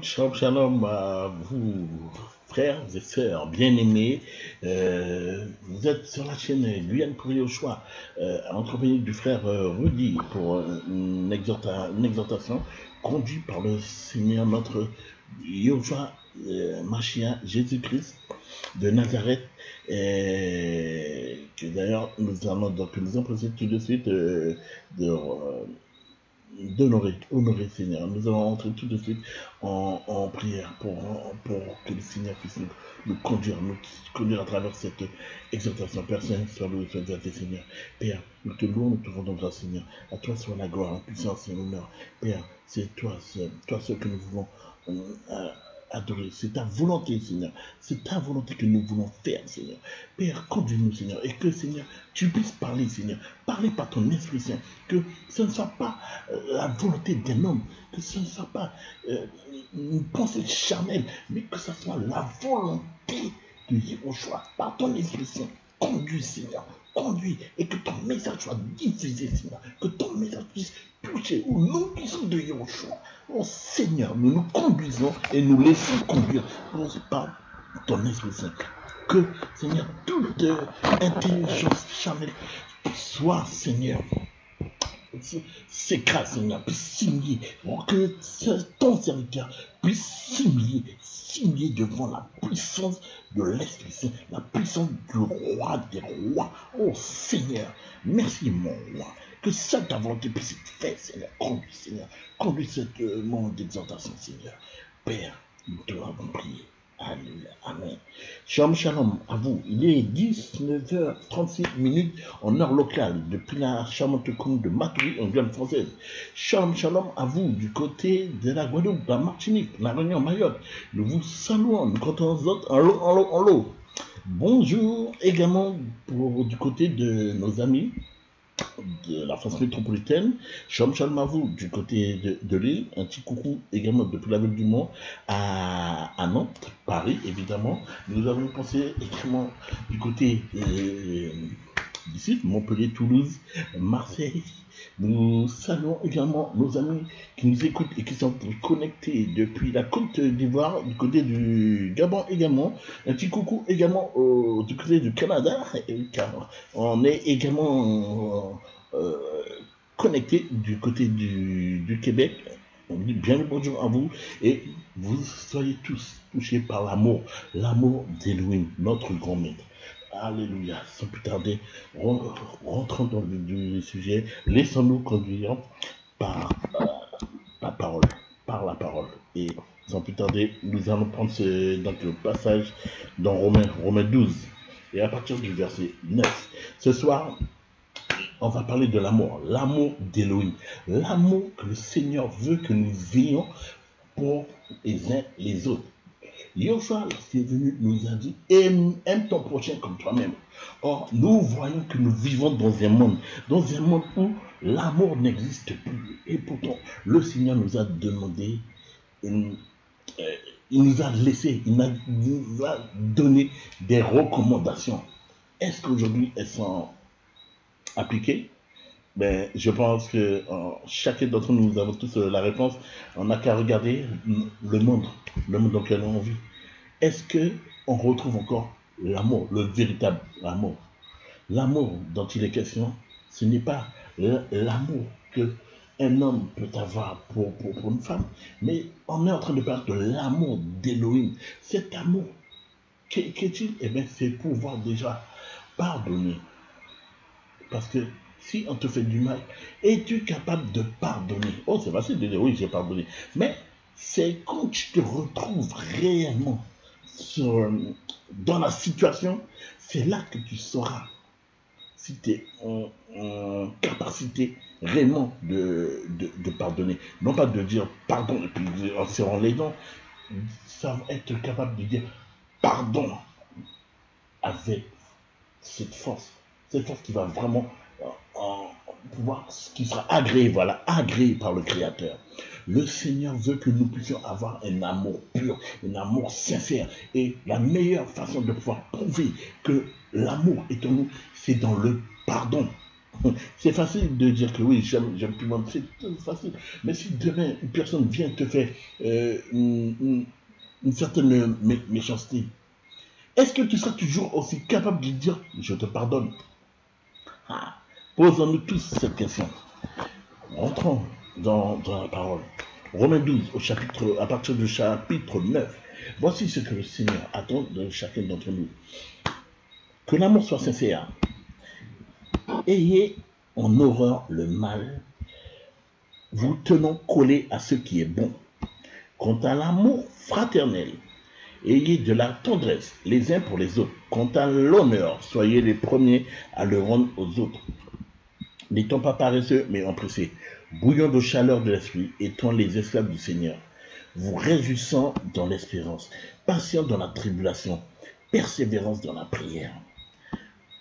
Shalom, shalom à vous, frères et sœurs bien-aimés. Vous êtes sur la chaîne Guyane pour Yoshua, en compagnie du frère Rudy pour une exhortation conduite par le Seigneur notre Yoshua Mashiach Jésus-Christ de Nazareth. Que d'ailleurs nous allons procéder tout de suite honorer Seigneur. Nous allons entrer tout de suite en prière pour que le Seigneur puisse nous conduire à travers cette exhortation. Père Saint, soit loué, soit exalté, Seigneur. Père, nous te louons, nous te rendons grâce, Seigneur. À toi soit la gloire, la puissance et l'honneur. Père, c'est toi seul que nous voulons adorer. C'est ta volonté, Seigneur. C'est ta volonté que nous voulons faire, Seigneur. Père, conduis-nous, Seigneur. Et que, Seigneur, tu puisses parler, Seigneur. Parler par ton Esprit Saint. Que ce ne soit pas la volonté d'un homme. Que ce ne soit pas une pensée charnelle. Mais que ce soit la volonté de Yehoshua par ton Esprit Saint. Conduis, Seigneur. Conduis. Et que ton message soit diffusé, Seigneur. Que ton message puisse toucher au nom puissant de Yehoshua. Oh Seigneur, nous nous conduisons et nous laissons conduire par ton Esprit Saint. Que, Seigneur, toute intelligence charnelle soit, Seigneur, s'écrase, Seigneur, puisse s'humilier, que ton serviteur puisse s'humilier devant la puissance de l'Esprit Saint, la puissance du roi des rois. Oh Seigneur, merci mon roi. Que seule ta volonté puisse être faite, Seigneur. Conduis cette moment d'exhortation, Seigneur. Père, nous te l'avons prié. Alléluia. Amen. Shalom, shalom à vous. Il est 19h36 en heure locale depuis la charmante commune de Matoury en Guyane française. Shalom, shalom à vous du côté de la Guadeloupe, la Martinique, la Réunion, Mayotte. Nous vous saluons, nous comptons les autres en l'eau. Bonjour également du côté de nos amis de la France métropolitaine. Shalom shalom à vous du côté de l'île. Un petit coucou également depuis la ville du Mont à Nantes, Paris évidemment. Nous avons pensé également du côté d'ici, Montpellier, Toulouse, Marseille. Nous saluons également nos amis qui nous écoutent et qui sont connectés depuis la Côte d'Ivoire, du côté du Gabon également. Un petit coucou également du côté du Canada, car on est également connectés du côté du Québec. On dit bien le bonjour à vous et vous soyez tous touchés par l'amour d'Elohim, notre grand maître. Alléluia. Sans plus tarder, rentrons dans le sujet. Laissons-nous conduire par la parole. Et sans plus tarder, nous allons prendre le passage dans Romains 12. Et à partir du verset 9. Ce soir, on va parler de l'amour d'Elohim. L'amour que le Seigneur veut que nous vivions pour les uns les autres. Yoshua, lorsqu'il est venu, nous a dit aime ton prochain comme toi-même. Or, nous voyons que nous vivons dans un monde où l'amour n'existe plus. Et pourtant, le Seigneur nous a demandé, il nous a laissé, il nous a donné des recommandations. Est-ce qu'aujourd'hui elles sont appliquées? Ben, je pense que chacun d'entre nous, nous avons tous la réponse. On n'a qu'à regarder le monde dans lequel on vit. Est-ce qu'on retrouve encore l'amour, le véritable amour? L'amour dont il est question, ce n'est pas l'amour qu'un homme peut avoir pour une femme, mais on est en train de parler de l'amour d'Elohim. Cet amour, qu'est-il? Eh bien, c'est pouvoir déjà pardonner. Parce que si on te fait du mal, es-tu capable de pardonner? Oh, c'est facile de dire oui, j'ai pardonné. Mais c'est quand tu te retrouves réellement dans la situation, c'est là que tu sauras si tu es en capacité réellement de pardonner. Non pas de dire pardon et puis en serrant les dents, ça va être capable de dire pardon avec cette force qui va vraiment pouvoir, qui sera agréé par le Créateur. Le Seigneur veut que nous puissions avoir un amour pur, un amour sincère. Et la meilleure façon de pouvoir prouver que l'amour est en nous, c'est dans le pardon. C'est facile de dire que oui, j'aime tout le monde, c'est facile. Mais si demain une personne vient te faire une certaine méchanceté, est-ce que tu seras toujours aussi capable de dire je te pardonne? Ah, posons-nous tous cette question. Rentrons dans la parole. Romains 12, à partir du chapitre 9. Voici ce que le Seigneur attend de chacun d'entre nous. Que l'amour soit sincère. Ayez en horreur le mal, vous tenant collés à ce qui est bon. Quant à l'amour fraternel, ayez de la tendresse les uns pour les autres. Quant à l'honneur, soyez les premiers à le rendre aux autres. N'étant pas paresseux, mais empressés, bouillant de chaleur de l'esprit, étant les esclaves du Seigneur, vous réjouissant dans l'espérance, patient dans la tribulation, persévérance dans la prière,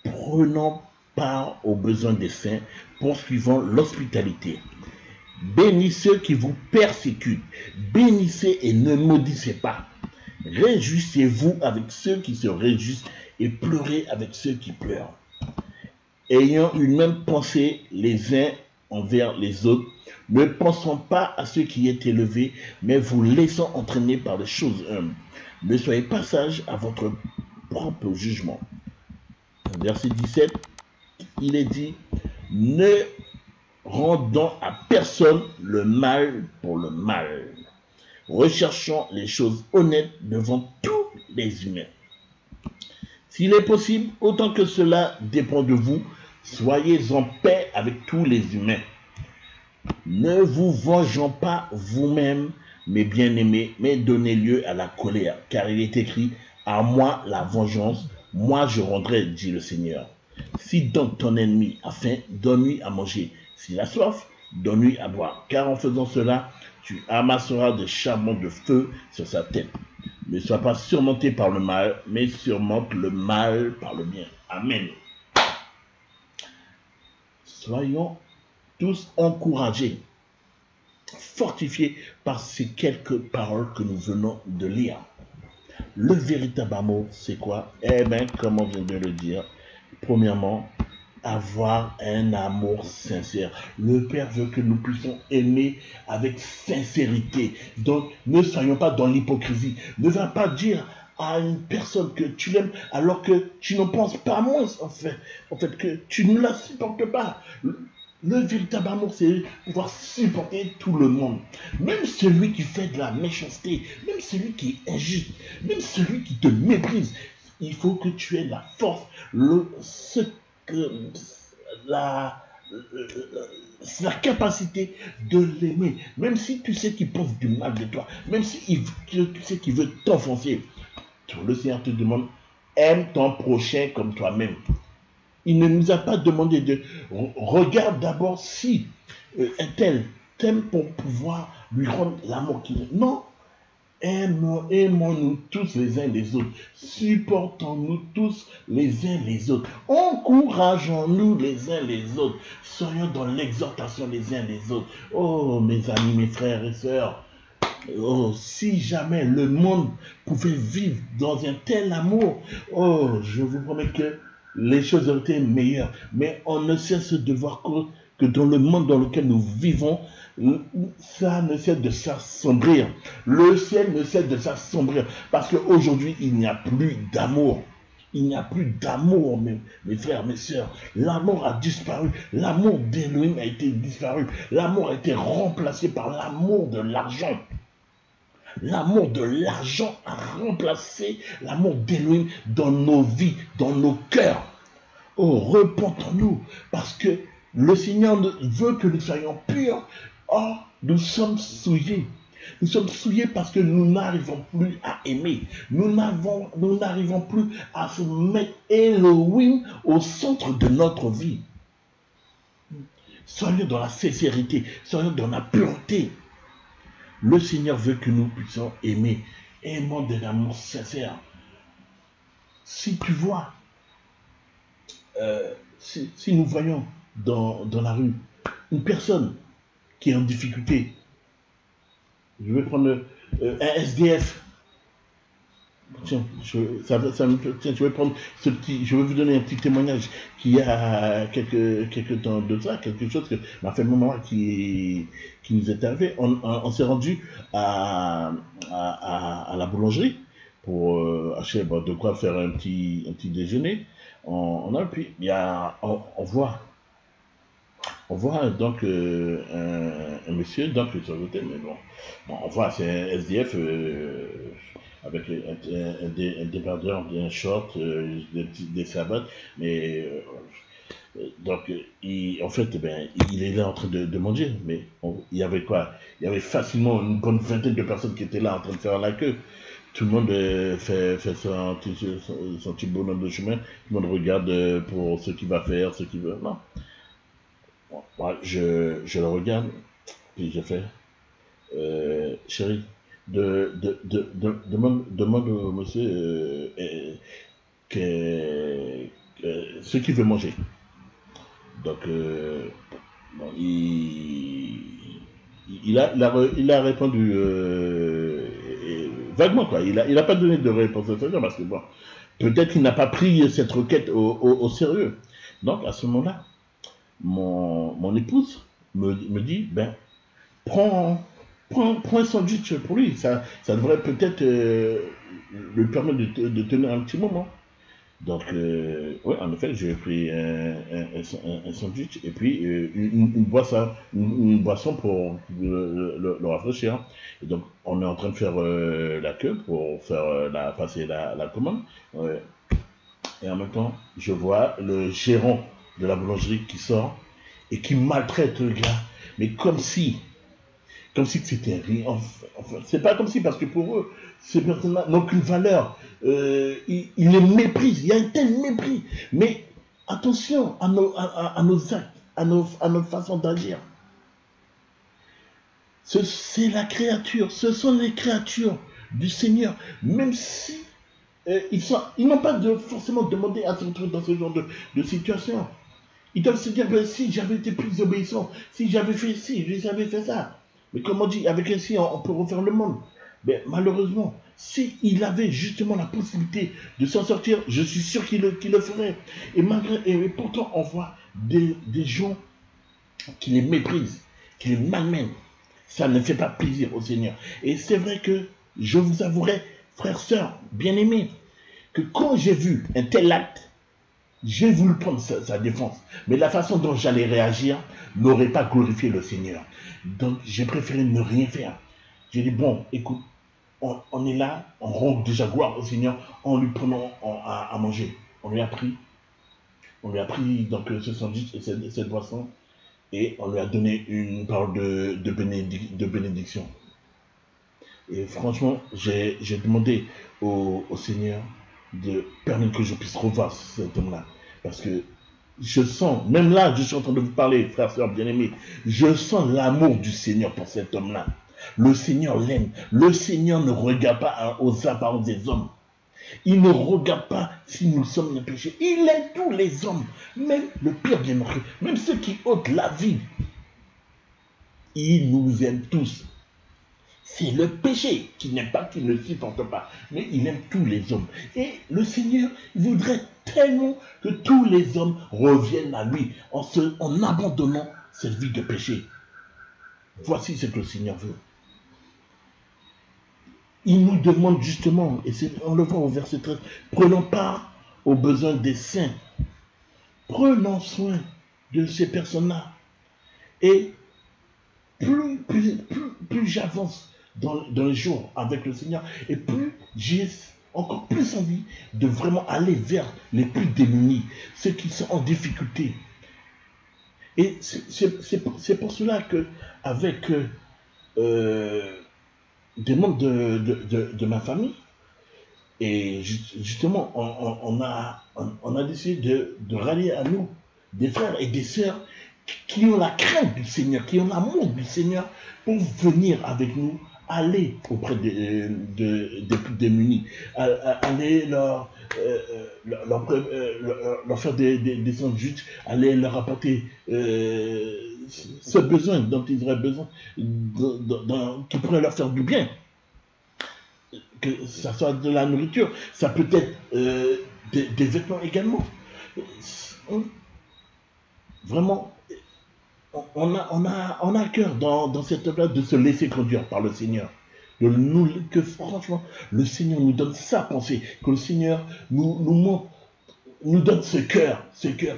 prenant part aux besoins des saints, poursuivant l'hospitalité. Bénissez ceux qui vous persécutent, bénissez et ne maudissez pas. Réjouissez-vous avec ceux qui se réjouissent et pleurez avec ceux qui pleurent. Ayant une même pensée les uns envers les autres, ne pensant pas à ceux qui est élevé, mais vous laissant entraîner par les choses humbles. Ne soyez pas sages à votre propre jugement. Verset 17, il est dit, ne rendant à personne le mal pour le mal, recherchant les choses honnêtes devant tous les humains. S'il est possible, autant que cela dépend de vous, soyez en paix avec tous les humains. Ne vous vengeant pas vous-même, mes bien-aimés, mais donnez lieu à la colère, car il est écrit, à moi la vengeance, moi je rendrai, dit le Seigneur. Si donc ton ennemi a faim, donne-lui à manger. S'il a soif, donne-lui à boire, car en faisant cela, tu amasseras des charbons de feu sur sa tête. Ne sois pas surmonté par le mal, mais surmonte le mal par le bien. Amen. Soyons tous encouragés, fortifiés par ces quelques paroles que nous venons de lire. Le véritable amour, c'est quoi? Eh bien, comme on vient de le dire, premièrement, avoir un amour sincère. Le Père veut que nous puissions aimer avec sincérité. Donc, ne soyons pas dans l'hypocrisie. Ne va pas dire à une personne que tu l'aimes alors que tu n'en penses pas moins, en fait que tu ne la supportes pas. Le véritable amour, c'est pouvoir supporter tout le monde. Même celui qui fait de la méchanceté, même celui qui est injuste, même celui qui te méprise. Il faut que tu aies la force, la capacité de l'aimer. Même si tu sais qu'il pense du mal de toi, même si tu sais qu'il veut t'enfoncer. Le Seigneur te demande, aime ton prochain comme toi-même. Il ne nous a pas demandé de regarde d'abord si un tel t'aime pour pouvoir lui rendre l'amour qu'il a. Non, aimons-nous tous les uns les autres, supportons-nous tous les uns les autres, encourageons-nous les uns les autres, soyons dans l'exhortation les uns les autres. Oh mes amis, mes frères et sœurs, oh, si jamais le monde pouvait vivre dans un tel amour, oh, je vous promets que les choses auraient été meilleures. Mais on ne cesse de voir que dans le monde dans lequel nous vivons, ça ne cesse de s'assombrir. Le ciel ne cesse de s'assombrir. Parce qu'aujourd'hui, il n'y a plus d'amour. Il n'y a plus d'amour, mes frères, mes sœurs. L'amour a disparu. L'amour d'Élohim a été disparu. L'amour a été remplacé par l'amour de l'argent. L'amour de l'argent a remplacé l'amour d'Élohim dans nos vies, dans nos cœurs. Oh, repentons-nous, parce que le Seigneur veut que nous soyons purs. Oh, nous sommes souillés. Nous sommes souillés parce que nous n'arrivons plus à aimer. Nous n'arrivons plus à se mettre Elohim au centre de notre vie. Soyons dans la sincérité, soyons dans la pureté. Le Seigneur veut que nous puissions aimer, aimant de l'amour sincère. Si tu vois, si nous voyons dans la rue une personne qui est en difficulté, je vais prendre un SDF, Tiens, tiens, je vais prendre ce petit, je vais vous donner un petit témoignage qui y a quelques temps de ça, quelque chose que m'a fait moment qui nous est arrivé. On s'est rendu à la boulangerie pour acheter de quoi faire un petit déjeuner. Puis il y a, on voit donc un monsieur donc sur l'hôtel, mais on voit c'est un SDF avec un débardeur, un short, des sabots, mais donc en fait il est là en train de manger, mais il y avait quoi? Il y avait facilement une bonne vingtaine de personnes qui étaient là en train de faire la queue. Tout le monde fait son petit bonhomme de chemin, tout le monde regarde pour ce qu'il va faire, ce qu'il veut. Non. Moi, je le regarde, puis je fais, chérie, demande au monsieur ce qu'il veut manger. Donc, bon, il a répondu vaguement, quoi. Il a pas donné de réponse à ça, parce que bon, peut-être qu'il n'a pas pris cette requête au sérieux. Donc, à ce moment-là, mon épouse me dit, ben, prends un sandwich pour lui. Ça devrait peut-être lui permettre de tenir un petit moment. Donc, oui, en effet, j'ai pris un sandwich et puis une boisson pour le rafraîchir. Et donc, on est en train de faire la queue pour faire passer la commande. Ouais. Et en même temps, je vois le gérant de la boulangerie qui sort et qui maltraite le gars. Mais comme si c'était rien. Enfin, c'est pas comme si, parce que pour eux, ces personnes-là n'ont aucune valeur. Ils les méprisent. Il y a un tel mépris. Mais attention à nos actes, à notre façon d'agir. C'est la créature, ce sont les créatures du Seigneur. Même si ils n'ont pas forcément demandé à se retrouver dans ce genre de situation. Ils doivent se dire, ben, si j'avais été plus obéissant, si j'avais fait ci, si j'avais fait ça. Mais comme on dit, avec ainsi, on peut refaire le monde. Mais malheureusement, s'il avait justement la possibilité de s'en sortir, je suis sûr qu'il le ferait. Et pourtant, on voit des gens qui les méprisent, qui les malmènent. Ça ne fait pas plaisir au Seigneur. Et c'est vrai que je vous avouerai, frères, sœurs, bien-aimés, que quand j'ai vu un tel acte, j'ai voulu prendre sa défense, mais la façon dont j'allais réagir n'aurait pas glorifié le Seigneur. Donc j'ai préféré ne rien faire. J'ai dit, bon, écoute, on est là, on rend déjà gloire au Seigneur en lui prenant à manger. On lui a pris donc ce sandwich et cette boisson, et on lui a donné une parole de bénédiction. Et franchement, j'ai demandé au Seigneur de permettre que je puisse revoir cet homme-là. Parce que je sens, même là, je suis en train de vous parler, frères, sœurs bien-aimés, je sens l'amour du Seigneur pour cet homme-là. Le Seigneur l'aime. Le Seigneur ne regarde pas aux apparences des hommes. Il ne regarde pas si nous sommes les péchés. Il aime tous les hommes, même le pire bien marqué, même ceux qui ôtent la vie. Il nous aime tous. C'est le péché qui n'aime pas, qui ne supporte pas. Mais il aime tous les hommes. Et le Seigneur voudrait tellement que tous les hommes reviennent à lui en abandonnant cette vie de péché. Voici ce que le Seigneur veut. Il nous demande justement, et on le voit au verset 13, prenons part aux besoins des saints. Prenons soin de ces personnes-là. Et plus j'avance dans les jours avec le Seigneur, et plus j'ai encore plus envie de vraiment aller vers les plus démunis, ceux qui sont en difficulté. Et c'est pour cela que avec des membres de ma famille, et justement on a décidé de rallier à nous des frères et des sœurs qui ont la crainte du Seigneur, qui ont l'amour du Seigneur, pour venir avec nous, aller auprès des plus démunis, aller leur faire des sandwichs, aller leur apporter ce besoin dont ils auraient besoin, qui pourrait leur faire du bien. que ça soit de la nourriture, ça peut être des vêtements également. Vraiment, on a à cœur dans cette œuvre-là de se laisser conduire par le Seigneur. Que franchement, le Seigneur nous donne sa pensée, que le Seigneur nous donne ce cœur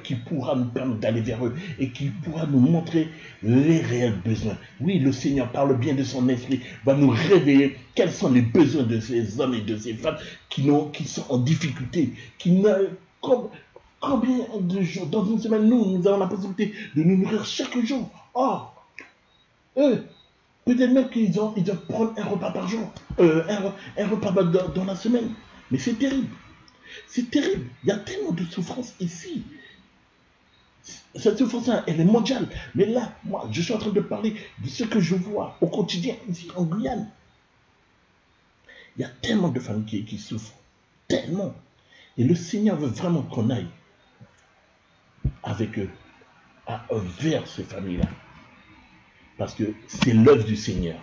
qui pourra nous permettre d'aller vers eux et qui pourra nous montrer les réels besoins. Oui, le Seigneur parle bien de son esprit, va nous révéler quels sont les besoins de ces hommes et de ces femmes qui sont en difficulté, combien de jours, dans une semaine, nous avons la possibilité de nous nourrir chaque jour. Oh, eux, peut-être même qu'ils doivent prendre un repas par jour, un repas dans la semaine. Mais c'est terrible. C'est terrible. Il y a tellement de souffrance ici. Cette souffrance-là, elle est mondiale. Mais là, moi, je suis en train de parler de ce que je vois au quotidien ici en Guyane. Il y a tellement de familles qui souffrent. Tellement. Et le Seigneur veut vraiment qu'on aille avec eux, vers ces familles-là. Parce que c'est l'œuvre du Seigneur.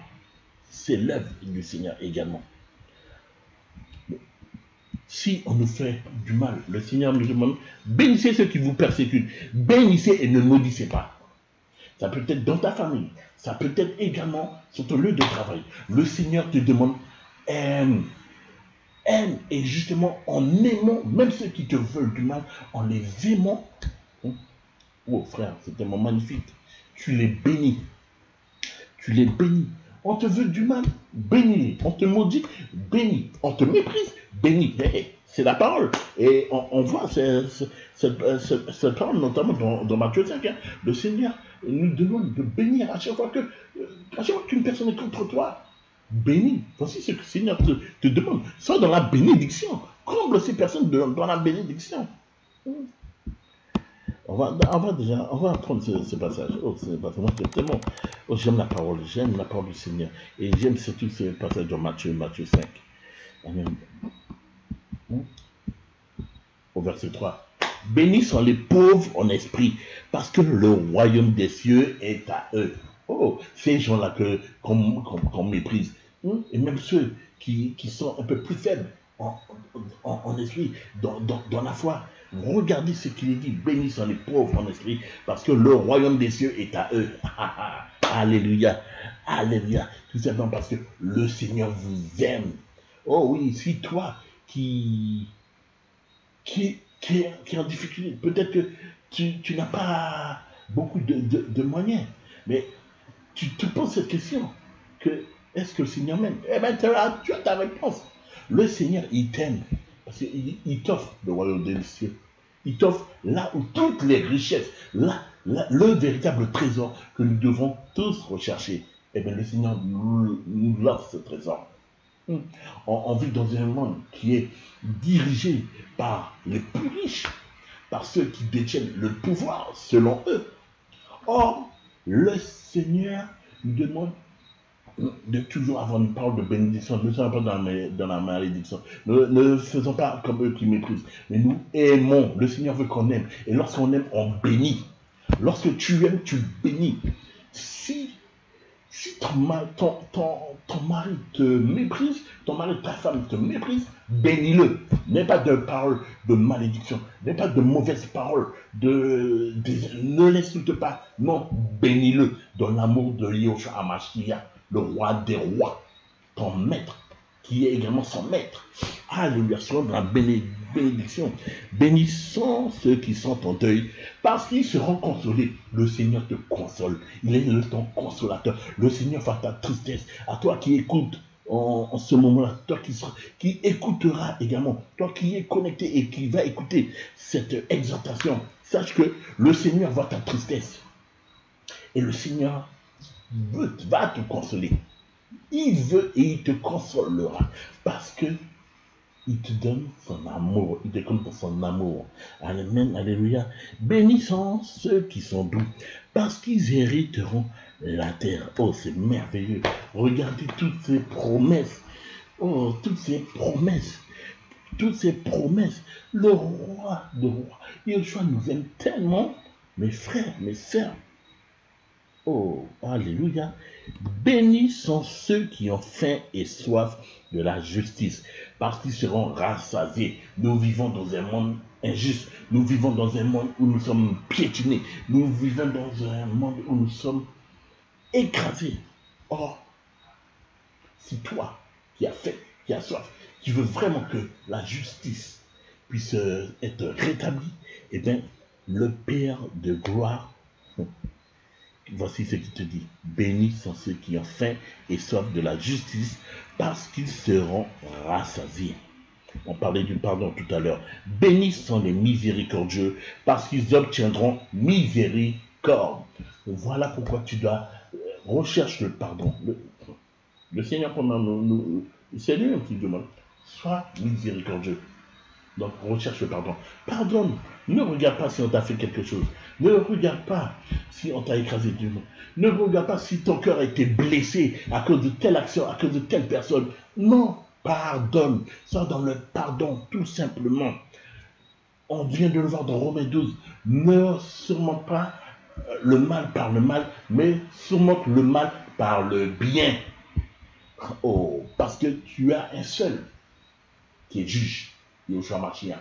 C'est l'œuvre du Seigneur également. Si on nous fait du mal, le Seigneur nous demande, bénissez ceux qui vous persécutent, bénissez et ne maudissez pas. Ça peut être dans ta famille, ça peut être également sur ton lieu de travail. Le Seigneur te demande, aime, et justement en aimant, même ceux qui te veulent du mal, en les aimant. Oh frère, c'est tellement magnifique. Tu les bénis. Tu les bénis. On te veut du mal, bénis. On te maudit, bénis. On te méprise, bénis. C'est la parole. Et on voit cette parole, notamment dans Matthieu 5. Hein. Le Seigneur nous demande de bénir à chaque fois qu'une personne est contre toi. Bénis. Voici ce que le Seigneur te demande. Sois dans la bénédiction. Comble ces personnes dans la bénédiction. On va apprendre ce passage. Oh, moi, tellement. Oh, j'aime la parole du Seigneur. Et j'aime surtout ce passage de Matthieu 5. Amen. Au verset 3. Bénis sont les pauvres en esprit, parce que le royaume des cieux est à eux. Oh, ces gens-là qu'on méprise. Et même ceux qui sont un peu plus faibles en esprit, dans la foi. Regardez ce qu'il est dit, bénis sont les pauvres en esprit, parce que le royaume des cieux est à eux. Alléluia, alléluia. Tout simplement parce que le Seigneur vous aime. Oh oui, si toi qui est en difficulté, peut-être que tu n'as pas beaucoup de moyens, mais tu te poses cette question, est-ce que le Seigneur m'aime? Eh bien, tu as ta réponse. Le Seigneur, il t'aime. Parce qu'il t'offre le royaume des cieux. Il t'offre là où toutes les richesses, le véritable trésor que nous devons tous rechercher. Eh bien, le Seigneur nous offre ce trésor. On vit dans un monde qui est dirigé par les plus riches, par ceux qui détiennent le pouvoir selon eux. Or, le Seigneur nous demande de toujours avoir une parole de bénédiction. Ne soyons pas dans la malédiction. Ne faisons pas comme eux qui méprisent. Mais nous aimons. Le Seigneur veut qu'on aime. Et lorsqu'on aime, on bénit. Lorsque tu aimes, tu bénis. Si ton mari te méprise, ton mari, ta femme te méprise, bénis-le. N'aie pas de parole de malédiction, n'aie pas de mauvaises paroles, ne l'insulte pas. Non, bénis-le dans l'amour de Yahushua HaMashiach, le roi des rois, ton maître, qui est également son maître. Alléluia, sois dans la bénédiction. Bénissons ceux qui sont en deuil, parce qu'ils seront consolés. Le Seigneur te console. Il est ton consolateur. Le Seigneur va ta tristesse. À toi qui écoutes en ce moment-là, toi qui écoutera également, toi qui es connecté et qui va écouter cette exhortation, sache que le Seigneur voit ta tristesse. Et le Seigneur va te consoler. Il veut et il te consolera parce que il te donne son amour, il te compte pour son amour. Amen, alléluia. Bénissons ceux qui sont doux parce qu'ils hériteront la terre. Oh, c'est merveilleux. Regardez toutes ces promesses. Oh, toutes ces promesses. Toutes ces promesses. Le roi de rois. Yahushua nous aime tellement, mes frères, mes sœurs. Oh, alléluia. Bénis sont ceux qui ont faim et soif de la justice, parce qu'ils seront rassasiés. Nous vivons dans un monde injuste. Nous vivons dans un monde où nous sommes piétinés. Nous vivons dans un monde où nous sommes écrasés. Or, si toi, qui as faim, qui as soif, qui veux vraiment que la justice puisse être rétablie, eh bien, le Père de gloire, voici ce qu'il te dit. Bénis sont ceux qui ont faim et soif de la justice, parce qu'ils seront rassasiés. On parlait du pardon tout à l'heure. Bénis sont les miséricordieux, parce qu'ils obtiendront miséricorde. Voilà pourquoi tu dois rechercher le pardon. Le Seigneur, c'est lui qui demande. Sois miséricordieux. Donc, recherche le pardon. Pardonne. Ne regarde pas si on t'a fait quelque chose. Ne regarde pas si on t'a écrasé du monde. Ne regarde pas si ton cœur a été blessé à cause de telle action, à cause de telle personne. Non, pardonne. Sois dans le pardon, tout simplement. On vient de le voir dans Romains 12. Ne surmonte pas le mal par le mal, mais surmonte le mal par le bien. Oh, parce que tu as un seul qui est juge. Yeshua Mashiach.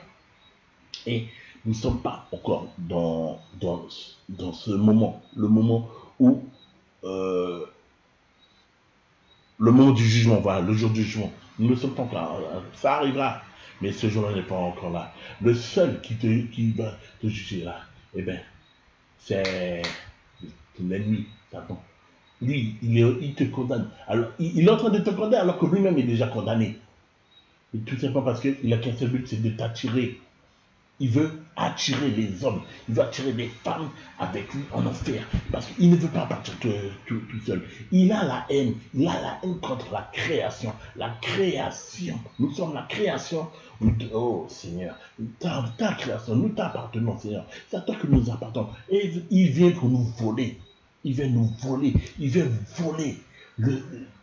Et nous ne sommes pas encore dans ce moment, le moment où le moment du jugement, voilà, le jour du jugement. Nous ne sommes pas encore là. Ça arrivera, mais ce jour-là n'est pas encore là. Le seul qui va te juger là, eh bien, c'est l'ennemi, Satan. Lui, il te condamne. Alors, il est en train de te condamner alors que lui-même est déjà condamné. Et tout simplement parce qu'il a qu'un seul but, c'est de t'attirer. Il veut attirer les hommes, il veut attirer les femmes avec lui en enfer. Parce qu'il ne veut pas partir tout seul. Il a la haine contre la création. La création, nous sommes la création. Oh Seigneur, ta création, nous t'appartenons Seigneur. C'est à toi que nous appartenons. Et il vient pour nous voler. Il vient nous voler. Il vient voler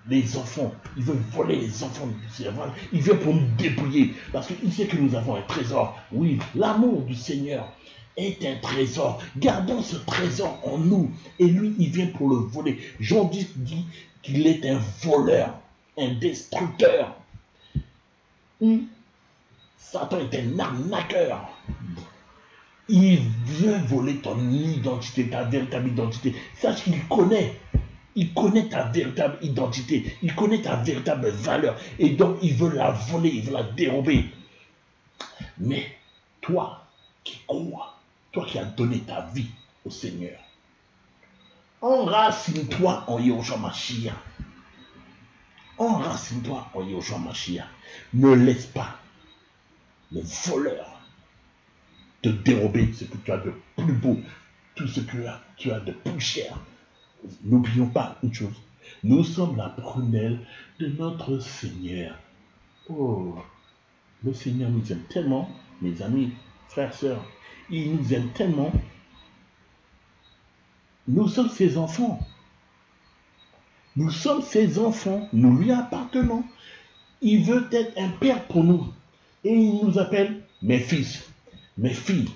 les enfants. Il veut voler les enfants du Seigneur. Il vient pour nous dépouiller. Parce qu'il sait que nous avons un trésor. Oui, l'amour du Seigneur est un trésor. Gardons ce trésor en nous. Et lui, il vient pour le voler. Jean 10 dit qu'il est un voleur, un destructeur. Satan est un arnaqueur. Il veut voler ton identité, ta véritable identité. Sache qu'il connaît. Il connaît ta véritable identité. Il connaît ta véritable valeur. Et donc, il veut la voler, il veut la dérober. Mais toi qui crois, toi qui as donné ta vie au Seigneur, enracine-toi en Yeshua Mashiach. Enracine-toi en Yeshua Mashiach. Ne laisse pas le voleur te dérober ce que tu as de plus beau, tout ce que tu as de plus cher. N'oublions pas une chose, nous sommes la prunelle de notre Seigneur. Oh, le Seigneur nous aime tellement, mes amis, frères, sœurs, il nous aime tellement. Nous sommes ses enfants. Nous sommes ses enfants, nous lui appartenons. Il veut être un père pour nous. Et il nous appelle mes fils, mes filles.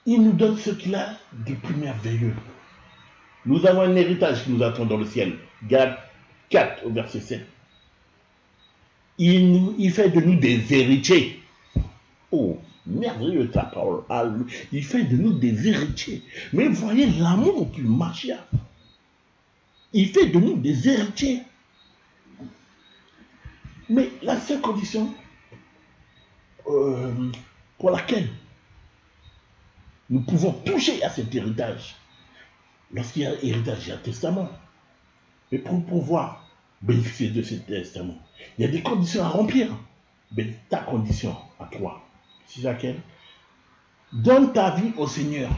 Il nous donne ce qu'il a de plus merveilleux. Nous avons un héritage qui nous attend dans le ciel. Galates 4 au verset 7. Il fait de nous des héritiers. Oh, merveilleux ta parole. Il fait de nous des héritiers. Mais voyez l'amour du Mashiach. Il fait de nous des héritiers. Mais la seule condition pour laquelle nous pouvons toucher à cet héritage, lorsqu'il y a un héritage, il y a un testament. Mais pour pouvoir bénéficier de ce testament, il y a des conditions à remplir. Mais ta condition à toi, c'est laquelle? Donne ta vie au Seigneur.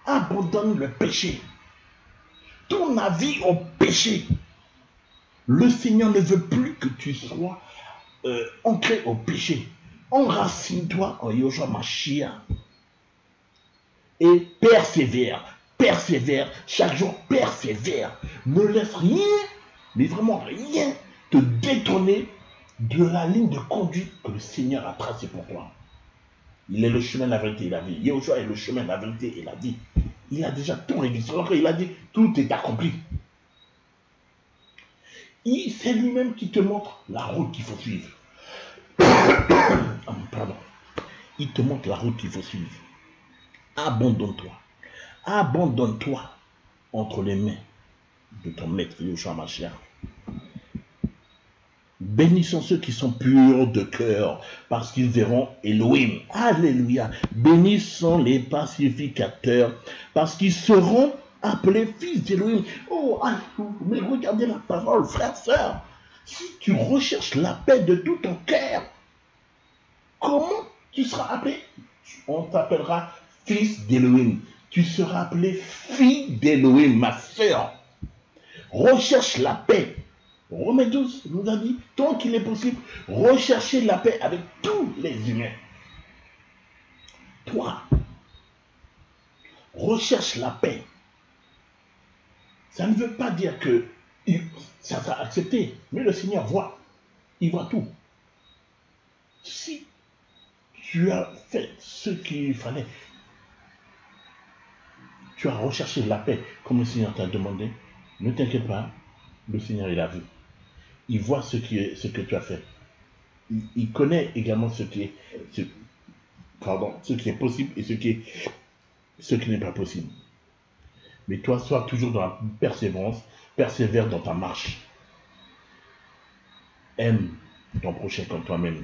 Abandonne le péché. Tourne ta vie au péché. Le Seigneur ne veut plus que tu sois ancré au péché. Enracine-toi en Yeshua Mashiach. Et persévère. Persévère. Chaque jour, persévère. Ne laisse rien, mais vraiment rien, te détourner de la ligne de conduite que le Seigneur a tracée pour toi. Il est le chemin, la vérité et la vie. Yeshua est le chemin, la vérité et la vie. Il a déjà tout réglé. Il a dit, tout est accompli. C'est lui-même qui te montre la route qu'il faut suivre. Pardon. Il te montre la route qu'il faut suivre. Abandonne-toi. Abandonne-toi entre les mains de ton maître Yeshua Mashiach. Bénis sont ceux qui sont purs de cœur, parce qu'ils verront Elohim. Alléluia. Bénis sont les pacificateurs, parce qu'ils seront appelés fils d'Elohim. Oh, mais regardez la parole, frère, sœur. Si tu recherches la paix de tout ton cœur, comment tu seras appelé? On t'appellera fils d'Elohim. Tu seras appelé fille d'Elohim, ma sœur. Recherche la paix. Romains 12 nous a dit, tant qu'il est possible, recherchez la paix avec tous les humains. Toi, recherche la paix. Ça ne veut pas dire que ça sera accepté, mais le Seigneur voit. Il voit tout. Si tu as fait ce qu'il fallait, tu as recherché la paix comme le Seigneur t'a demandé, ne t'inquiète pas, le Seigneur il a vu. Il voit ce que tu as fait. Il connaît également ce qui est possible et ce qui n'est pas possible. Mais toi, sois toujours dans la persévérance, persévère dans ta marche. Aime ton prochain comme toi-même.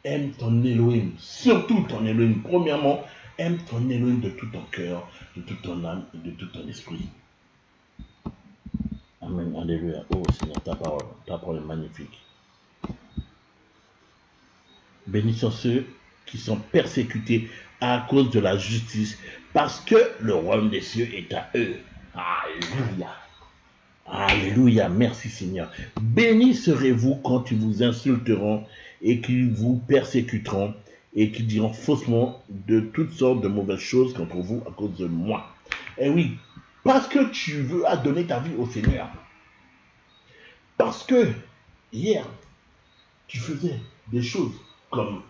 Aime ton Elohim, surtout ton Elohim. Premièrement, aime ton Elohim de tout ton cœur, de toute ton âme et de tout ton esprit. Amen, alléluia. Oh Seigneur, ta parole est magnifique. Bénis sont ceux qui sont persécutés à cause de la justice, parce que le royaume des cieux est à eux. Alléluia. Alléluia, merci Seigneur. Bénis serez-vous quand ils vous insulteront et qu'ils vous persécuteront et qu'ils diront faussement de toutes sortes de mauvaises choses contre vous à cause de moi. Eh oui, parce que tu veux donner ta vie au Seigneur. Parce que hier, tu faisais des choses comme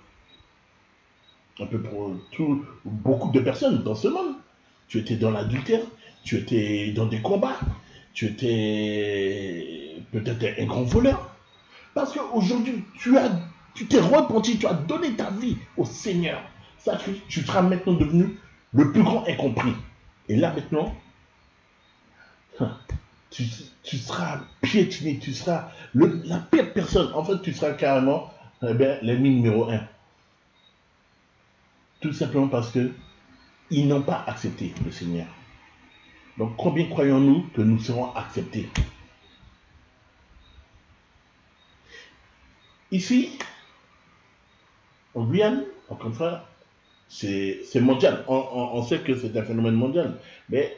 un peu pour beaucoup de personnes dans ce monde. Tu étais dans l'adultère, tu étais dans des combats, tu étais peut-être un grand voleur. Parce qu'aujourd'hui, tu t'es repenti, tu as donné ta vie au Seigneur. Ça fait, tu seras maintenant devenu le plus grand incompris. Et là maintenant, tu seras piétiné, tu seras la pire personne. En fait, tu seras carrément l'ennemi numéro 1. Tout simplement parce que ils n'ont pas accepté le Seigneur. Donc combien croyons-nous que nous serons acceptés? Ici, en Guyane, encore une fois, c'est mondial. On sait que c'est un phénomène mondial. Mais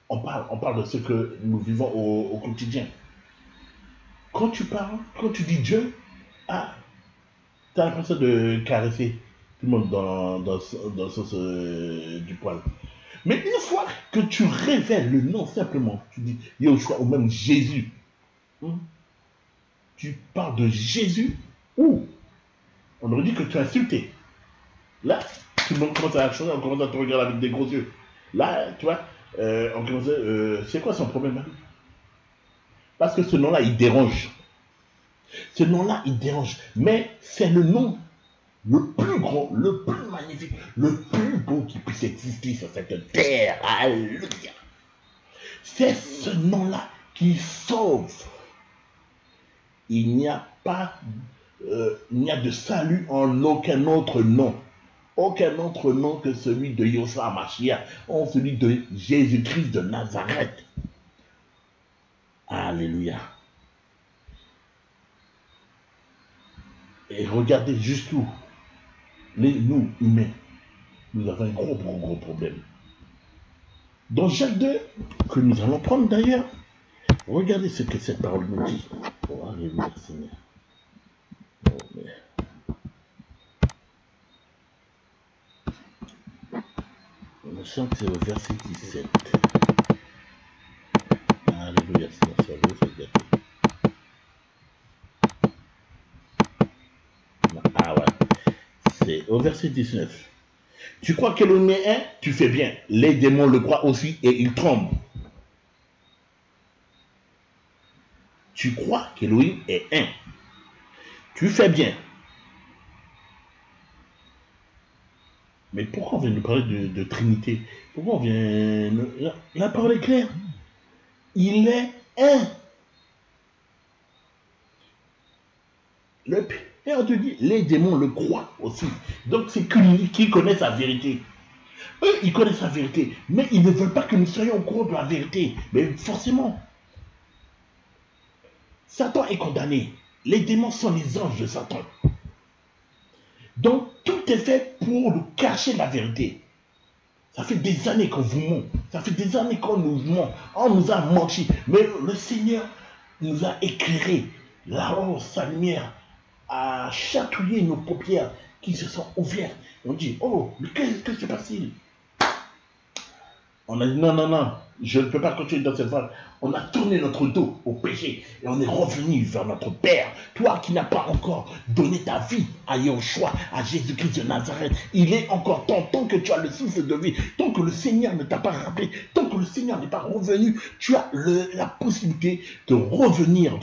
on parle de ce que nous vivons au quotidien. Quand tu parles, quand tu dis Dieu, tu as l'impression de caresser tout le monde dans le sens du poil. Mais une fois que tu révèles le nom simplement, tu dis Yahushua ou même Jésus, tu parles de Jésus, ou on aurait dit que tu as insulté. Là, tout le monde commence à changer, on commence à te regarder avec des gros yeux. Là, tu vois, on commence à... c'est quoi son problème hein? Parce que ce nom-là, il dérange. Ce nom-là, il dérange. Mais c'est le nom le plus grand, le plus magnifique, le plus beau qui puisse exister sur cette terre. Alléluia. C'est ce nom-là qui sauve. Il n'y a de salut en aucun autre nom. Aucun autre nom que celui de Yeshua Mashiach, en celui de Jésus-Christ de Nazareth. Alléluia. Et regardez jusqu'où nous, humains, nous avons un gros problème. Dans Jacques 2, que nous allons prendre d'ailleurs, regardez ce que cette parole nous dit. Oh, alléluia, Seigneur. Oh, mais... Il me semble que c'est au verset 17. Alléluia, Seigneur, sois loué, sois gâté. Ah ouais, c'est au verset 19. Tu crois qu'Elohim est un? Tu fais bien. Les démons le croient aussi et ils tremblent. Tu crois qu'Elohim est un. Tu fais bien. Mais pourquoi on vient nous parler de Trinité? Pourquoi on vient... La parole est claire. Il est un. Le Père te dit, les démons le croient aussi. Donc c'est qui connaissent la vérité. Eux, ils connaissent la vérité, mais ils ne veulent pas que nous soyons au courant de la vérité. Mais forcément, Satan est condamné. Les démons sont les anges de Satan. Donc, tout est fait pour nous cacher la vérité. Ça fait des années qu'on vous ment. Ça fait des années qu'on nous ment. On nous a menti. Mais le Seigneur nous a éclairé. Là-haut, sa lumière a chatouillé nos paupières qui se sont ouvertes. On dit, oh, mais qu'est-ce que se passe-t-il? On a dit, non, non, non, je ne peux pas continuer dans cette voie. On a tourné notre dos au péché et on est revenu vers notre Père. Toi qui n'as pas encore donné ta vie à Yahushua, à Jésus-Christ de Nazareth, il est encore temps, tant que tu as le souffle de vie, tant que le Seigneur ne t'a pas rappelé, tant que le Seigneur n'est pas revenu, tu as la possibilité de revenir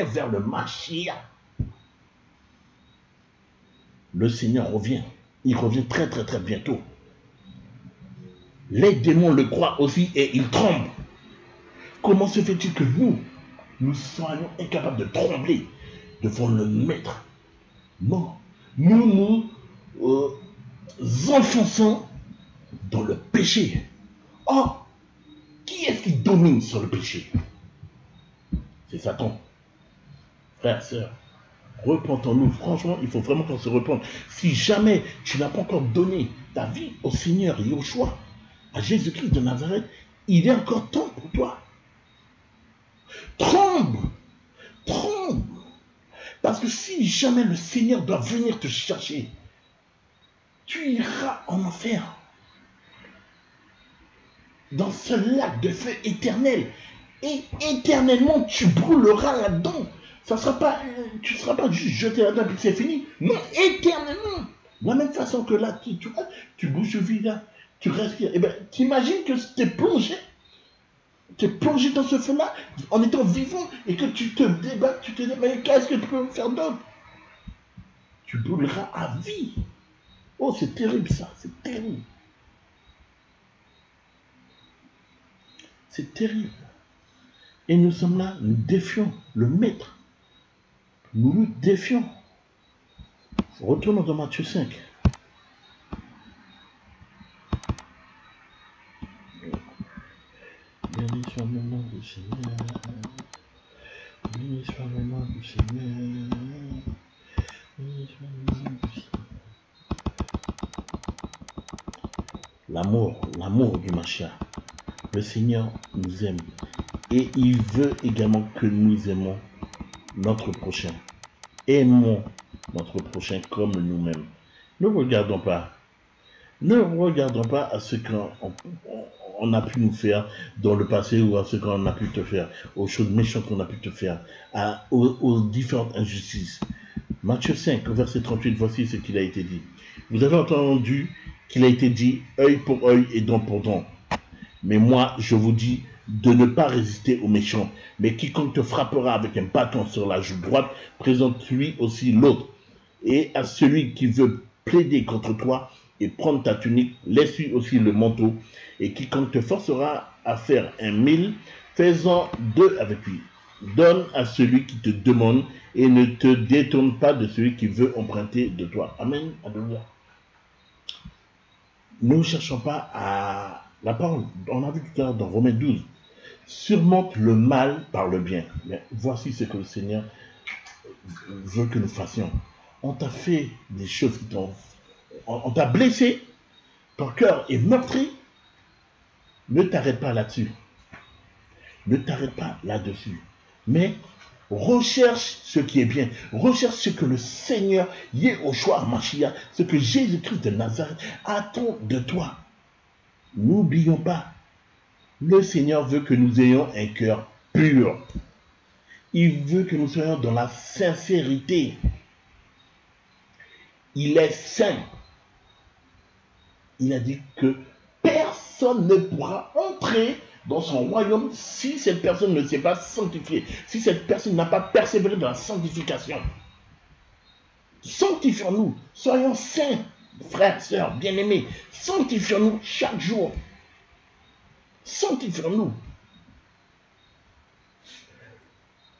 vers le Mashiach. Le Seigneur revient. Il revient très très très bientôt. Les démons le croient aussi et ils tremblent. Comment se fait-il que nous soyons incapables de trembler devant le Maître? Non, nous enfonçons dans le péché. Oh, qui est-ce qui domine sur le péché? C'est Satan. Frères, sœurs, repentons-nous. Franchement, il faut vraiment qu'on se repente. Si jamais tu n'as pas encore donné ta vie au Seigneur Yahushua, à Jésus-Christ de Nazareth, il est encore temps pour toi. Tremble, tremble. Parce que si jamais le Seigneur doit venir te chercher, tu iras en enfer. Dans ce lac de feu éternel. Et éternellement, tu brûleras là-dedans. Ça sera pas, tu ne seras pas juste jeté là-dedans et c'est fini. Non, éternellement. De la même façon que là, tu bouges le vide là, tu respires. Eh bien, t'imagines que tu es plongé. Tu es plongé dans ce feu-là en étant vivant et que tu te débats, tu te dis, mais qu'est-ce que tu peux faire d'autre? Tu brûleras à vie. Oh, c'est terrible ça, c'est terrible. C'est terrible. Et nous sommes là, nous défions le Maître. Nous le défions. Retournons dans Matthieu 5. Béni soit le nom du Seigneur. Béni soit le nom du Seigneur. Béni soit le nom du Seigneur. L'amour du Mashiach. Le Seigneur nous aime. Et il veut également que nous aimons notre prochain. Aimons notre prochain comme nous-mêmes. Ne regardons pas à ce qu'on a pu nous faire dans le passé ou à ce qu'on a pu te faire, aux choses méchantes qu'on a pu te faire, aux différentes injustices. Matthieu 5, verset 38, voici ce qu'il a été dit. Vous avez entendu qu'il a été dit œil pour œil et dent pour dent. Mais moi, je vous dis de ne pas résister aux méchants. Mais quiconque te frappera avec un bâton sur la joue droite, présente-lui aussi l'autre. Et à celui qui veut plaider contre toi et prendre ta tunique, laisse-lui aussi le manteau. Et quiconque te forcera à faire un mille, fais-en deux avec lui. Donne à celui qui te demande et ne te détourne pas de celui qui veut emprunter de toi. Amen. Alléluia. Nous ne cherchons pas à... La parole, on a vu tout à l'heure dans Romains 12, surmonte le mal par le bien. Mais voici ce que le Seigneur veut que nous fassions. On t'a fait des choses qui t'ont... On t'a blessé, ton cœur est meurtri. Ne t'arrête pas là-dessus. Ne t'arrête pas là-dessus. Mais recherche ce qui est bien. Recherche ce que le Seigneur, Yahushua Mashiach, ce que Jésus-Christ de Nazareth attend de toi. N'oublions pas, le Seigneur veut que nous ayons un cœur pur. Il veut que nous soyons dans la sincérité. Il est saint. il a dit que personne ne pourra entrer dans son royaume si cette personne ne s'est pas sanctifiée, si cette personne n'a pas persévéré dans la sanctification. Sanctifions-nous, soyons saints, frères, sœurs, bien-aimés, sanctifions-nous chaque jour. Sanctifions-nous.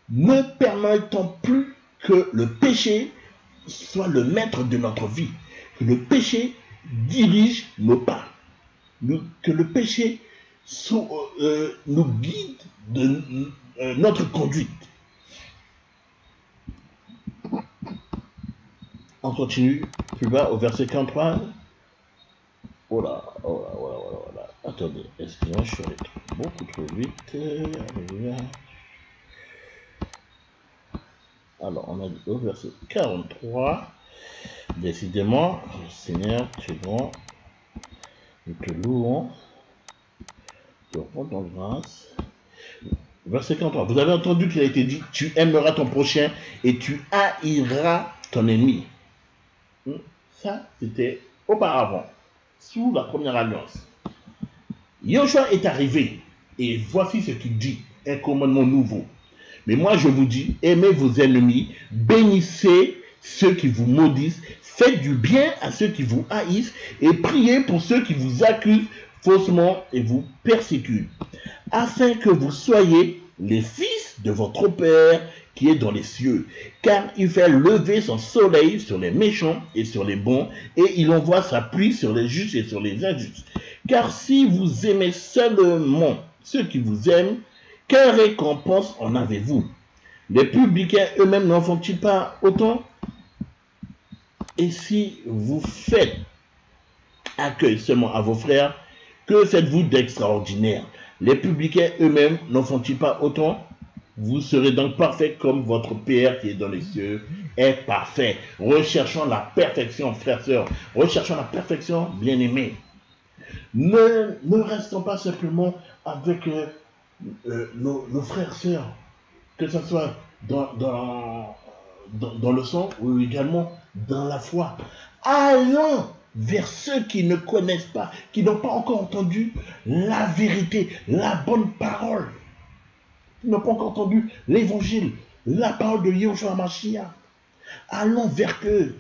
Ne permettons plus que le péché soit le maître de notre vie, que le péché dirige nos pas, que le péché nous guide de notre conduite. On continue plus bas au verset 43. Oh là. Attendez, excusez-moi, je suis allé beaucoup trop vite. Alors, on a dit au verset 43. Décidément, Seigneur, tu es bon. Nous te louons. Te rendons grâce. Verset 43. Vous avez entendu qu'il a été dit, tu aimeras ton prochain et tu haïras ton ennemi. Ça, c'était auparavant, sous la première alliance. Yoshua est arrivé et voici ce qu'il dit, un commandement nouveau. Mais moi je vous dis, aimez vos ennemis, bénissez ceux qui vous maudissent, faites du bien à ceux qui vous haïssent et priez pour ceux qui vous accusent faussement et vous persécutent, afin que vous soyez les fils de votre Père qui est dans les cieux, car il fait lever son soleil sur les méchants et sur les bons, et il envoie sa pluie sur les justes et sur les injustes. Car si vous aimez seulement ceux qui vous aiment, quelle récompense en avez-vous? Les publicains eux-mêmes n'en font-ils pas autant? Et si vous faites accueil seulement à vos frères, que faites-vous d'extraordinaire? Les publicains eux-mêmes n'en font-ils pas autant? Vous serez donc parfaits comme votre Père qui est dans les cieux est parfait. Recherchons la perfection, frères, sœurs. Recherchons la perfection, bien-aimés. Ne restons pas simplement avec nos frères, sœurs, que ce soit dans le sang ou également dans la foi. Allons vers ceux qui ne connaissent pas, qui n'ont pas encore entendu la vérité, la bonne parole. Qui n'ont pas encore entendu l'évangile, la parole de Yahushua Mashiach. Allons vers eux.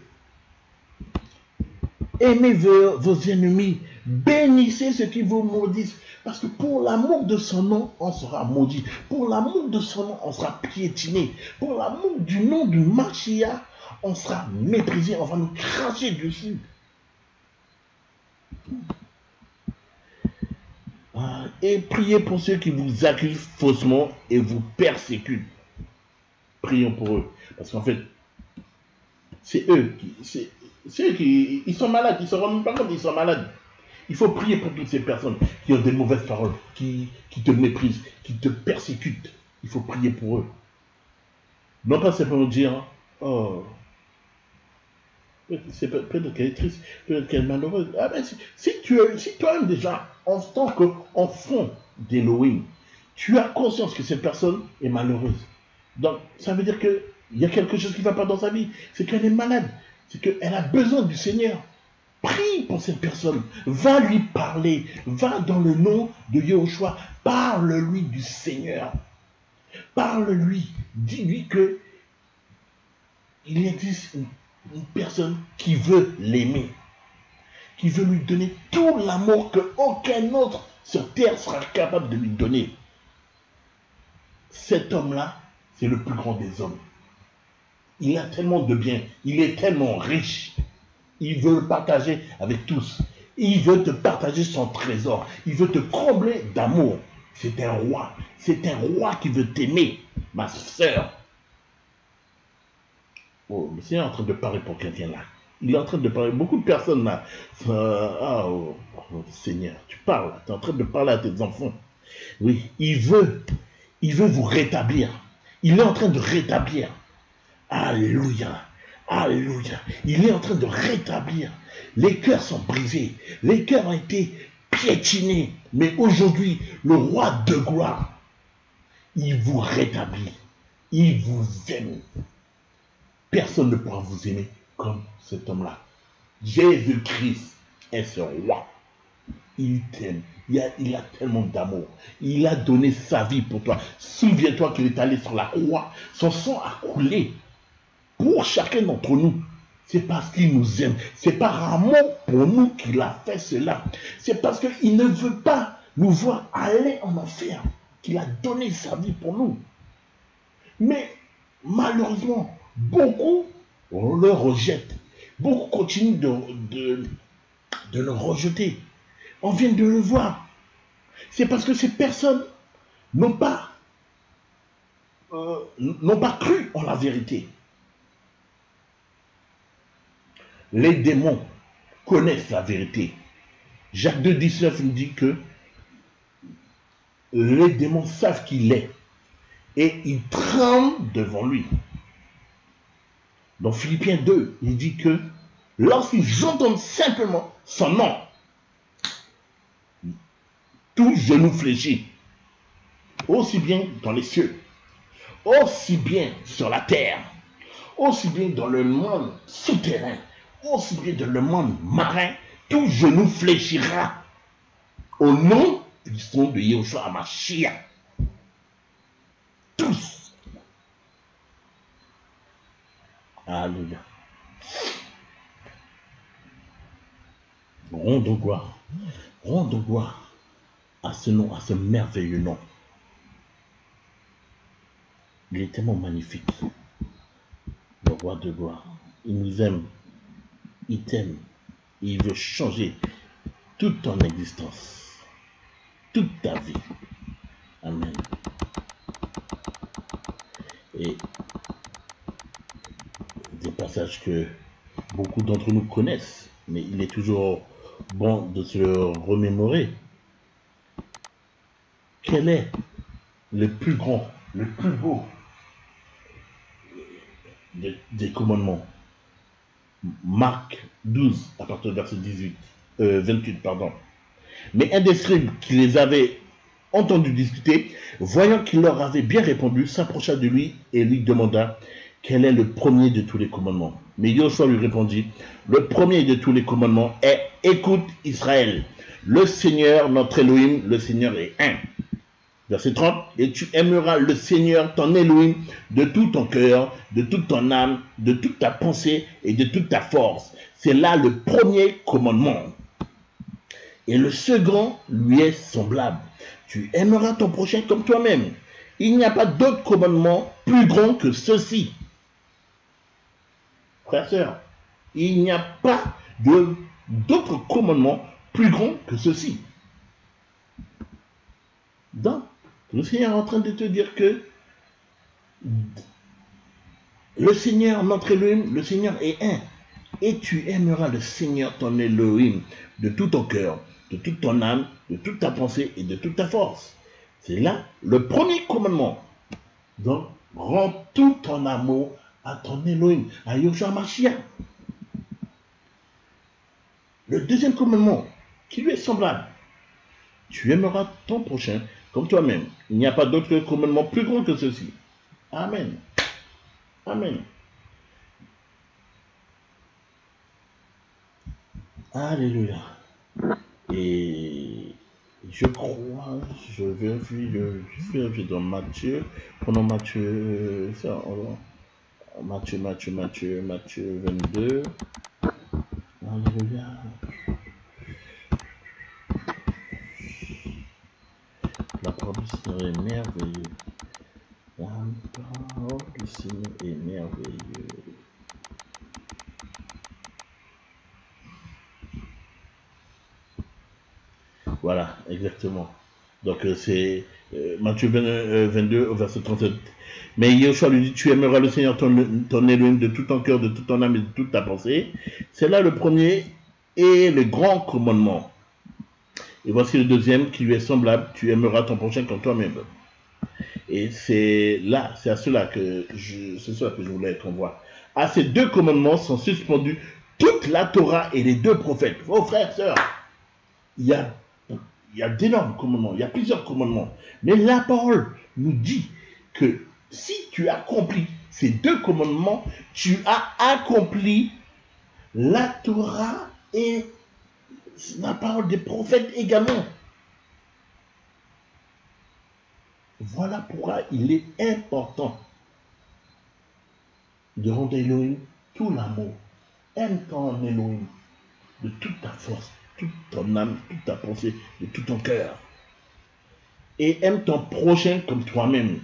Aimez vos ennemis. Bénissez ceux qui vous maudissent. Parce que pour l'amour de son nom, on sera maudit. Pour l'amour de son nom, on sera piétiné. Pour l'amour du nom du Mashiach, on sera méprisé. On va nous cracher dessus. Et priez pour ceux qui vous accusent faussement et vous persécutent. Prions pour eux. Parce qu'en fait, c'est eux qui ils sont malades. Ils ne se rendent même pas compte qu'ils sont malades. Il faut prier pour toutes ces personnes qui ont des mauvaises paroles, qui te méprisent, qui te persécutent. Il faut prier pour eux. Non pas simplement dire, oh, peut-être qu'elle est triste, peut-être qu'elle est malheureuse. Ah ben, si toi-même déjà, en tant qu'enfant d'Elohim, tu as conscience que cette personne est malheureuse. Donc, ça veut dire qu'il y a quelque chose qui ne va pas dans sa vie. C'est qu'elle est malade. C'est qu'elle a besoin du Seigneur. Prie pour cette personne. Va lui parler. Va dans le nom de Yahushua. Parle-lui du Seigneur. Parle-lui. Dis-lui que il existe une personne qui veut l'aimer. Qui veut lui donner tout l'amour qu'aucun autre sur terre sera capable de lui donner. Cet homme-là, c'est le plus grand des hommes. Il a tellement de biens. Il est tellement riche. Il veut le partager avec tous. Il veut te partager son trésor. Il veut te combler d'amour. C'est un roi. C'est un roi qui veut t'aimer, ma sœur. Oh, le Seigneur est en train de parler pour quelqu'un là. Il est en train de parler. Beaucoup de personnes là. Seigneur, tu parles. Tu es en train de parler à tes enfants. Oui, il veut vous rétablir. Il est en train de rétablir. Alléluia. Alléluia. Il est en train de rétablir. Les cœurs sont brisés. Les cœurs ont été piétinés. Mais aujourd'hui, le roi de gloire, il vous rétablit. Il vous aime. Personne ne pourra vous aimer comme cet homme-là. Jésus-Christ. est ce roi. Il t'aime. Il a tellement d'amour. Il a donné sa vie pour toi. Souviens-toi qu'il est allé sur la croix. Son sang a coulé pour chacun d'entre nous. C'est parce qu'il nous aime. C'est par amour pour nous qu'il a fait cela. C'est parce qu'il ne veut pas nous voir aller en enfer qu'il a donné sa vie pour nous. Mais malheureusement, beaucoup le rejettent. Beaucoup continuent de le rejeter. On vient de le voir. C'est parce que ces personnes n'ont pas cru en la vérité. Les démons connaissent la vérité. Jacques 2,19 nous dit que les démons savent qui il est et ils tremblent devant lui. Dans Philippiens 2, il dit que lorsqu'ils entendent simplement son nom, tout genou fléchit, aussi bien dans les cieux, aussi bien sur la terre, aussi bien dans le monde souterrain, aussi bien dans le monde marin, tout genou fléchira au nom puissant de Yahushua HaMashiach. Tous. Alléluia. Rendons gloire. Rendons gloire à ce nom, à ce merveilleux nom. Il est tellement magnifique. Le roi de gloire. Il nous aime. Il t'aime. Il veut changer toute ton existence. Toute ta vie. Amen. Et des passages que beaucoup d'entre nous connaissent, mais il est toujours bon de se le remémorer. Quel est le plus grand, le plus beau des commandements? Marc 12, à partir du verset 28, pardon. Mais un des scribes qui les avait entendus discuter, voyant qu'il leur avait bien répondu, s'approcha de lui et lui demanda quel est le premier de tous les commandements. Mais Yoshua lui répondit, le premier de tous les commandements est, écoute Israël, le Seigneur, notre Elohim, le Seigneur est un. Verset 30, et tu aimeras le Seigneur, ton Elohim, de tout ton cœur, de toute ton âme, de toute ta pensée et de toute ta force. C'est là le premier commandement. Et le second lui est semblable. Tu aimeras ton prochain comme toi-même. Il n'y a pas d'autre commandement plus grand que ceci. Frères et sœurs, il n'y a pas d'autre commandement plus grand que ceci. Donc, le Seigneur est en train de te dire que le Seigneur, notre Elohim, le Seigneur est un. Et tu aimeras le Seigneur, ton Elohim, de tout ton cœur, de toute ton âme, de toute ta pensée et de toute ta force. C'est là le premier commandement. Donc, rends tout ton amour à ton Elohim, à Yahushua HaMashiach. Le deuxième commandement, qui lui est semblable. Tu aimeras ton prochain comme toi-même. Il n'y a pas d'autre commandement plus grand que ceci. Amen. Amen. Alléluia. Et je crois, je vérifie dans Matthieu. Prenons Matthieu, Matthieu 22. Alléluia. La parole du Seigneur est merveilleuse. La parole du Seigneur est merveilleuse. Voilà, exactement. Donc c'est Matthieu 22 au verset 37. Mais Yahushua lui dit, tu aimeras le Seigneur ton Elohim de tout ton cœur, de toute ton âme et de toute ta pensée. C'est là le premier et le grand commandement. Et voici le deuxième qui lui est semblable, tu aimeras ton prochain comme toi-même. Et c'est à cela que je voulais qu'on voit. À ces deux commandements sont suspendus toute la Torah et les deux prophètes. Vos frères, sœurs, il y a d'énormes commandements, il y a plusieurs commandements. Mais la parole nous dit que si tu accomplis ces deux commandements, tu as accompli la Torah et C'est la parole des prophètes également. Voilà pourquoi il est important de rendre à Elohim tout l'amour. Aime ton Elohim de toute ta force, toute ton âme, toute ta pensée, de tout ton cœur. Et aime ton prochain comme toi-même.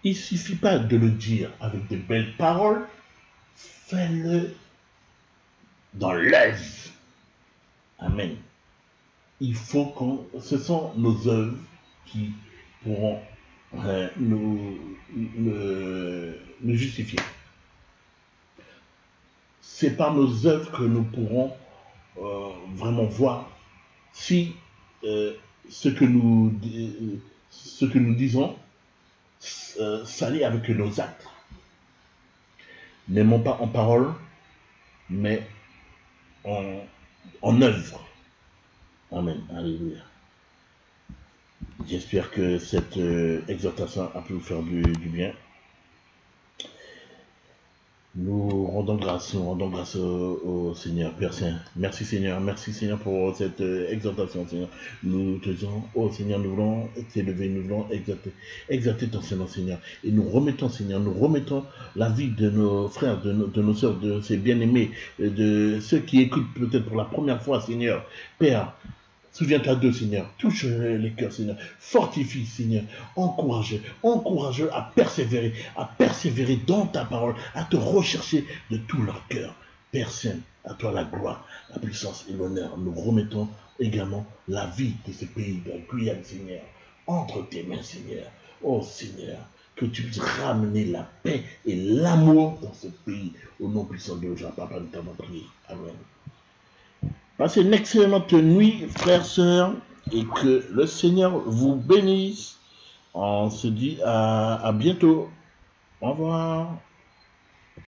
Il ne suffit pas de le dire avec de belles paroles, fais-le dans l'œuvre. Amen. Il faut qu'on... Ce sont nos œuvres qui pourront nous justifier. C'est par nos œuvres que nous pourrons vraiment voir si ce que nous disons s'allie avec nos actes. N'aimons pas en parole, mais en œuvre. Amen. Alléluia. J'espère que cette exhortation a pu vous faire du bien. Nous rendons grâce au Seigneur, Père Saint. Merci Seigneur pour cette exhortation, Seigneur. Nous te disons, oh Seigneur, nous voulons t'élever, nous voulons exalter ton Seigneur, Seigneur. Et nous remettons, Seigneur, la vie de nos frères, de nos sœurs, de ces bien-aimés, de ceux qui écoutent peut-être pour la première fois, Seigneur. Père, souviens-toi d'eux, Seigneur. Touche les cœurs, Seigneur. Fortifie, Seigneur. Encourage-eux à persévérer dans ta parole, à te rechercher de tout leur cœur. Père Saint, à toi la gloire, la puissance et l'honneur. Nous remettons également la vie de ce pays, de la Guyane, Seigneur, entre tes mains, Seigneur. Oh Seigneur, que tu puisses ramener la paix et l'amour dans ce pays. Au nom puissant de Jean, Papa, nous t'avons prié. Amen. Passez une excellente nuit, frères, sœurs, et que le Seigneur vous bénisse. On se dit à bientôt. Au revoir.